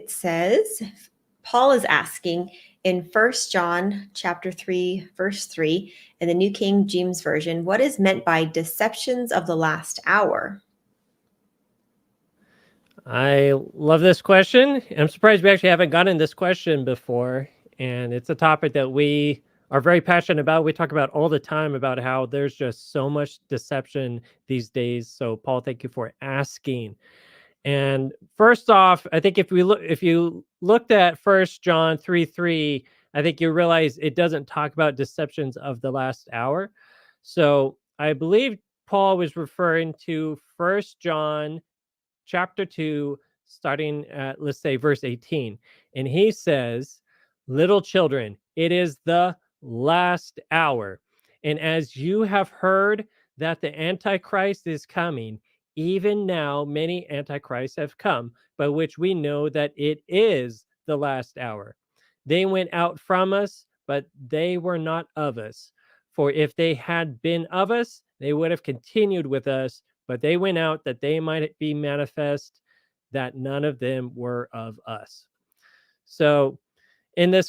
It says, Paul is asking in 1 John chapter 3, verse 3, in the New King James Version, what is meant by deceptions of the last hour? I love this question. I'm surprised we actually haven't gotten this question before. And it's a topic that we are very passionate about. We talk about all the time about how there's just so much deception these days. So, Paul, thank you for asking. And first off, I think if you looked at First John 3:3, I think you realize it doesn't talk about deceptions of the last hour. So I believe Paul was referring to First John chapter 2, starting at, let's say, verse 18. And he says, little children, it is the last hour. And as you have heard that the Antichrist is coming, even now many Antichrists have come, by which we know that it is the last hour. They went out from us, but they were not of us. For if they had been of us, they would have continued with us, but they went out that they might be manifest that none of them were of us. So in this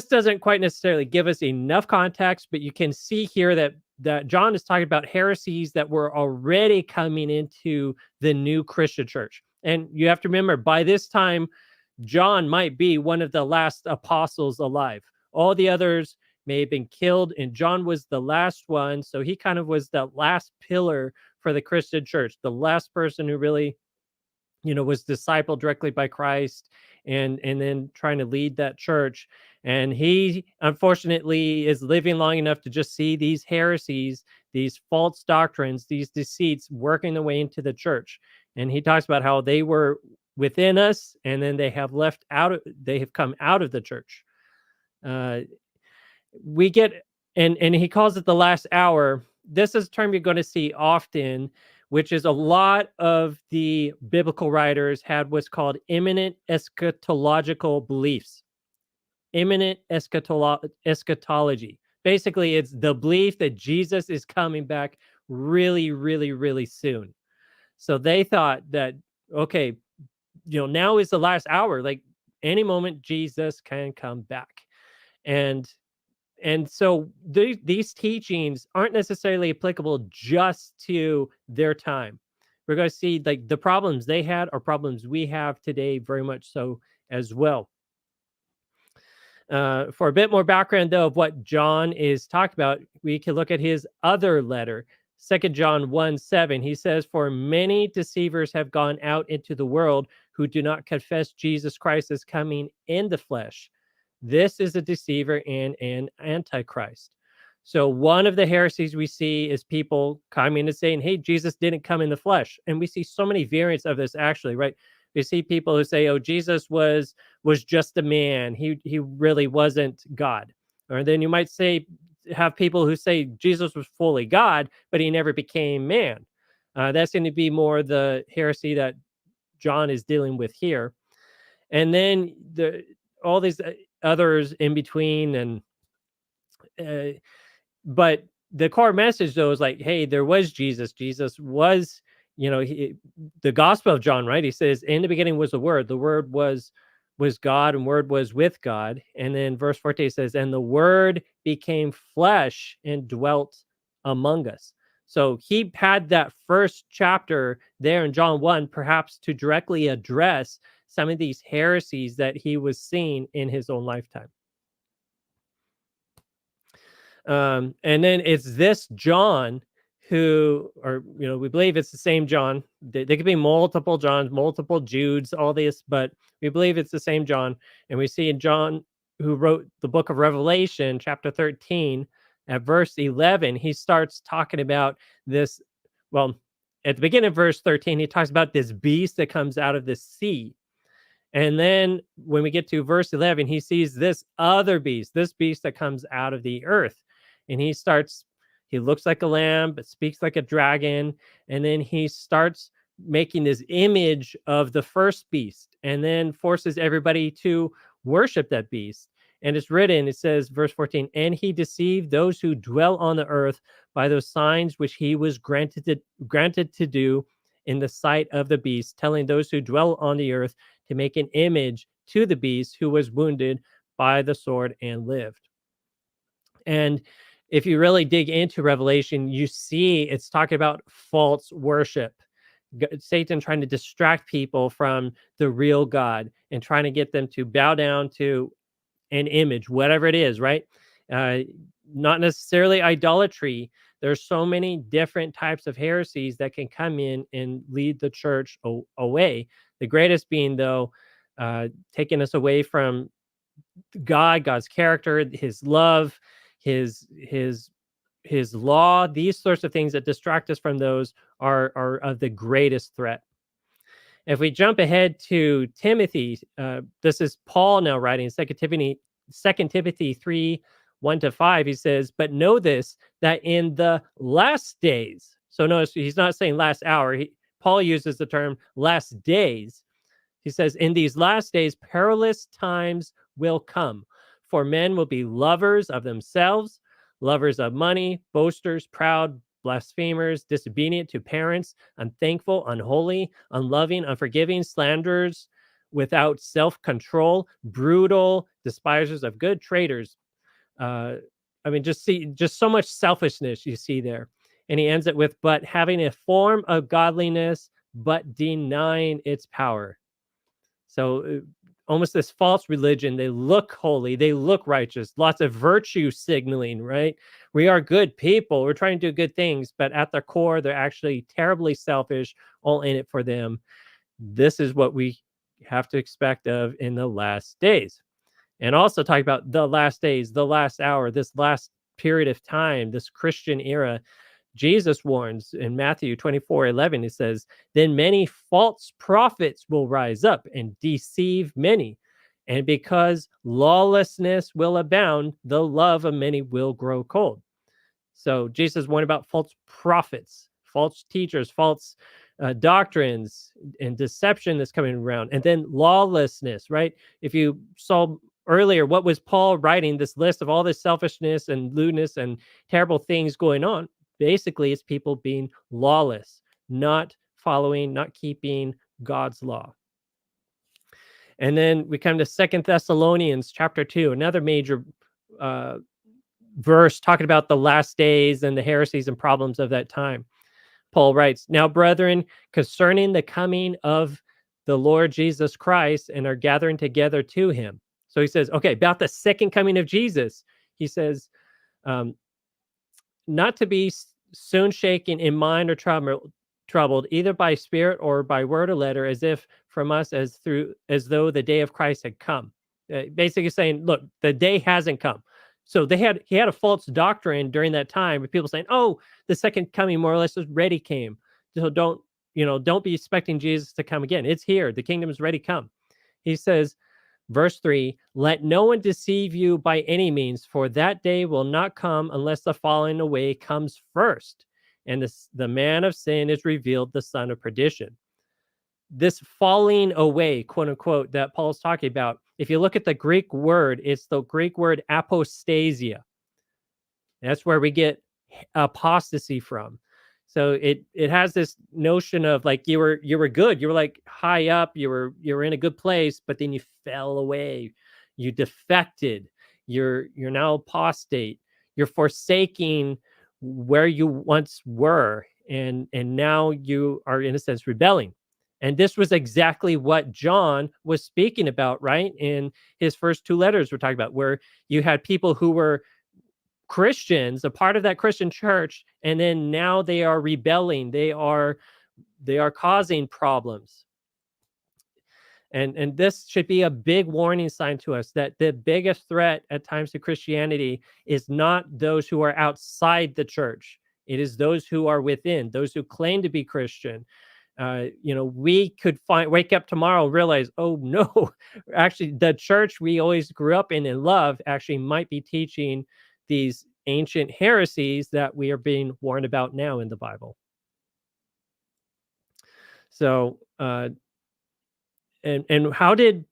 doesn't quite necessarily give us enough context, but you can see here that John is talking about heresies that were already coming into the new Christian church. And you have to remember, by this time, John might be one of the last apostles alive. All the others may have been killed, and John was the last one. So he kind of was the last pillar for the Christian church, the last person who really, was discipled directly by Christ and then trying to lead that church. And he unfortunately is living long enough to just see these heresies, these false doctrines, these deceits working their way into the church. And he talks about how they were within us, and then they have come out of the church. We get, and he calls it the last hour. This is a term you're going to see often, which is a lot of the biblical writers had what's called imminent eschatological beliefs. Imminent eschatology. Basically, it's the belief that Jesus is coming back really, really, really soon. So they thought that, okay, now is the last hour. Like any moment, Jesus can come back. And so these teachings aren't necessarily applicable just to their time. We're going to see like the problems they had are problems we have today, very much so as well. For a bit more background, though, of what John is talking about, we can look at his other letter, 2 John 1:7. He says, for many deceivers have gone out into the world who do not confess Jesus Christ as coming in the flesh. This is a deceiver and an antichrist. So one of the heresies we see is people coming and saying, hey, Jesus didn't come in the flesh. And we see so many variants of this, actually, right? We see people who say, oh, Jesus was just a man. He really wasn't God. Or then you might have people who say Jesus was fully God, but he never became man. That's going to be more the heresy that John is dealing with here. And then all these others in between, and but the core message though is like, hey, there was Jesus was, the Gospel of John, right? He says in the beginning was the Word was God, and Word was with God. And then verse 14 says, and the Word became flesh and dwelt among us. So he had that first chapter there in John 1 perhaps to directly address some of these heresies that he was seeing in his own lifetime. And then it's this John who, or, we believe it's the same John. There could be multiple Johns, multiple Judes, all this, but we believe it's the same John. And we see in John, who wrote the book of Revelation, chapter 13, at verse 11, he starts talking about this. Well, at the beginning of verse 13, he talks about this beast that comes out of the sea. And then when we get to verse 11, he sees this other beast, this beast that comes out of the earth. And he looks like a lamb, but speaks like a dragon. And then he starts making this image of the first beast and then forces everybody to worship that beast. And it's written, it says, verse 14, and he deceived those who dwell on the earth by those signs which he was granted to do in the sight of the beast, telling those who dwell on the earth to make an image to the beast, who was wounded by the sword and lived. And if you really dig into Revelation, you see it's talking about false worship. Satan trying to distract people from the real God and trying to get them to bow down to an image, whatever it is, right? Uh, Not necessarily idolatry. There's so many different types of heresies that can come in and lead the church away. The greatest being, though, taking us away from God, God's character, his love, his law. These sorts of things that distract us from those are of the greatest threat. If we jump ahead to Timothy, this is Paul now writing 2 Timothy 3, 1-5. He says, but know this, that in the last days, so notice he's not saying last hour. Paul uses the term last days. He says, in these last days, perilous times will come, for men will be lovers of themselves, lovers of money, boasters, proud, blasphemers, disobedient to parents, unthankful, unholy, unloving, unforgiving, slanderers, without self-control, brutal, despisers of good, traitors. Just so much selfishness you see there. And he ends it with, but having a form of godliness, but denying its power. So almost this false religion, they look holy, they look righteous, lots of virtue signaling, right? We are good people, we're trying to do good things, but at their core, they're actually terribly selfish, all in it for them. This is what we have to expect of in the last days. And also talk about the last days, the last hour, this last period of time, this Christian era. Jesus warns in Matthew 24:11, he says, then many false prophets will rise up and deceive many. And because lawlessness will abound, the love of many will grow cold. So Jesus warned about false prophets, false teachers, false doctrines and deception that's coming around. And then lawlessness, right? If you saw earlier, what was Paul writing? This list of all this selfishness and lewdness and terrible things going on. Basically, it's people being lawless, not following, not keeping God's law. And then we come to 2 Thessalonians chapter 2, another major verse talking about the last days and the heresies and problems of that time. Paul writes, now, brethren, concerning the coming of the Lord Jesus Christ and our gathering together to him. So he says, okay, about the second coming of Jesus, he says, not to be soon shaken in mind or troubled, either by spirit or by word or letter, as if from us as though the day of Christ had come. Basically saying, look, the day hasn't come. So he had a false doctrine during that time with people saying, oh, the second coming more or less already came. So don't be expecting Jesus to come again. It's here. The kingdom is ready to come. He says, verse 3, let no one deceive you by any means, for that day will not come unless the falling away comes first, and the man of sin is revealed, the son of perdition. This falling away, quote unquote, that Paul's talking about, if you look at the Greek word, it's the Greek word apostasia. That's where we get apostasy from. So it has this notion of like you were good, you were like high up, you were in a good place, but then you fell away, you defected, you're now apostate, you're forsaking where you once were, and now you are in a sense rebelling. And this was exactly what John was speaking about, right? In his first two letters we're talking about, where you had people who were Christians, a part of that Christian church, and then now they are rebelling. They are causing problems. And this should be a big warning sign to us that the biggest threat at times to Christianity is not those who are outside the church. It is those who are within, those who claim to be Christian. We could wake up tomorrow and realize, oh no, actually the church we always grew up in and loved actually might be teaching these ancient heresies that we are being warned about now in the Bible. So, and how did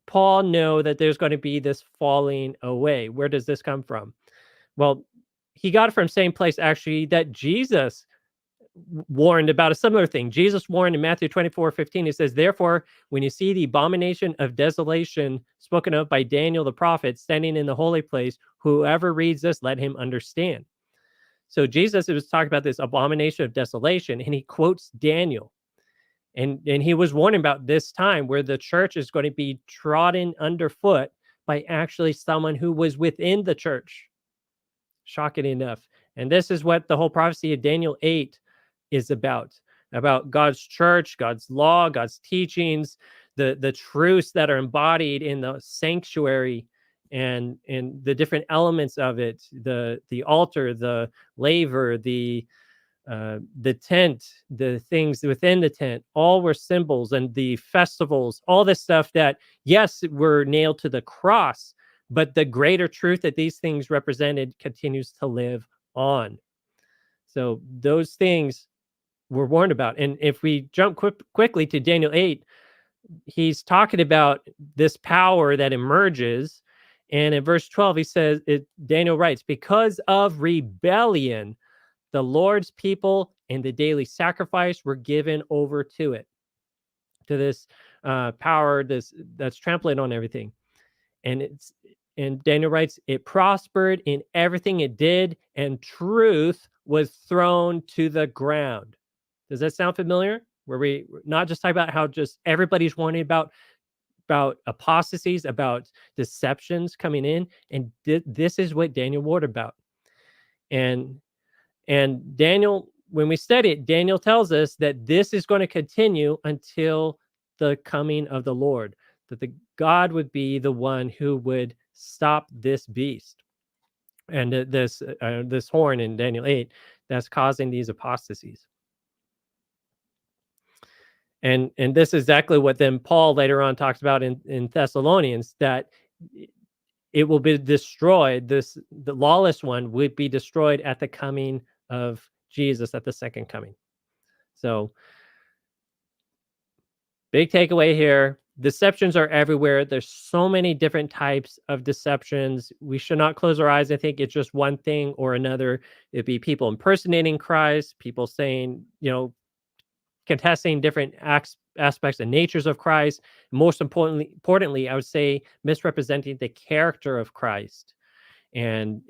Paul know that there's going to be this falling away? Where does this come from? Well, he got it from the same place actually that Jesus warned about a similar thing. Jesus warned in Matthew 24:15. He says, "Therefore, when you see the abomination of desolation spoken of by Daniel the prophet standing in the holy place, whoever reads this, let him understand." So Jesus was talking about this abomination of desolation, and he quotes Daniel. And he was warning about this time where the church is going to be trodden underfoot by actually someone who was within the church. Shocking enough. And this is what the whole prophecy of Daniel 8 is about God's church, God's law, God's teachings, the truths that are embodied in the sanctuary and the different elements of it, the altar, the laver, the tent, the things within the tent, all were symbols, and the festivals, all this stuff that, yes, were nailed to the cross, but the greater truth that these things represented continues to live on. So those things were warned about. And if we jump quickly to Daniel 8, he's talking about this power that emerges. And in verse 12, he says, Daniel writes, because of rebellion, the Lord's people and the daily sacrifice were given over to it, to this power that's trampling on everything. And Daniel writes, it prospered in everything it did, and truth was thrown to the ground. Does that sound familiar? Where we not just talk about how just everybody's warning about apostasies, about deceptions coming in, and this is what Daniel warned about. And Daniel, when we study it, Daniel tells us that this is going to continue until the coming of the Lord, that the God would be the one who would stop this beast and this horn in Daniel 8 that's causing these apostasies. And this is exactly what then Paul later on talks about in Thessalonians, that it will be destroyed. The lawless one would be destroyed at the coming of Jesus, at the second coming. So big takeaway here. Deceptions are everywhere. There's so many different types of deceptions. We should not close our eyes and think it's just one thing or another. It'd be people impersonating Christ, people saying, contesting different aspects and natures of Christ. Most importantly, I would say misrepresenting the character of Christ and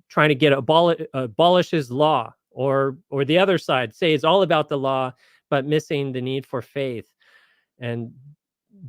trying to get abolish his law, or the other side, say it's all about the law, but missing the need for faith. And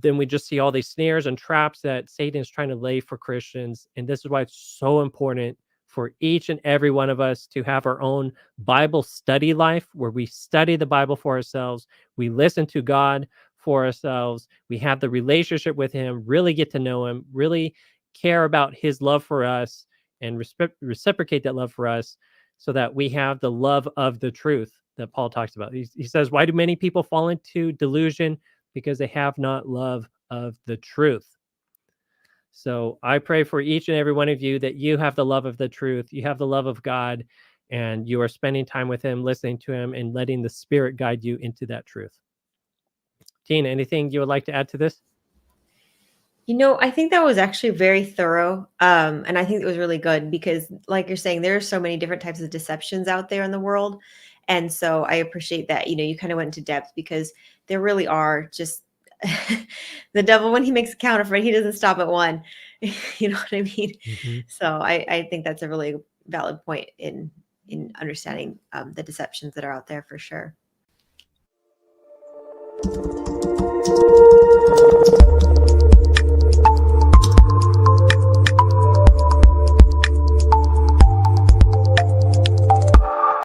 then we just see all these snares and traps that Satan is trying to lay for Christians. And this is why it's so important for each and every one of us to have our own Bible study life, where we study the Bible for ourselves, we listen to God for ourselves, we have the relationship with him, really get to know him, really care about his love for us, and reciprocate that love for us, so that we have the love of the truth that Paul talks about. He says, why do many people fall into delusion? Because they have not love of the truth. So I pray for each and every one of you that you have the love of the truth, you have the love of God, and you are spending time with him, listening to him, and letting the Spirit guide you into that truth. Tina, anything you would like to add to this? I think that was actually very thorough. And I think it was really good because, like you're saying, there are so many different types of deceptions out there in the world. And so I appreciate that, you kind of went into depth, because there really are just the devil, when he makes a counterfeit, he doesn't stop at one. You know what I mean? Mm-hmm. So I think that's a really valid point in understanding the deceptions that are out there for sure.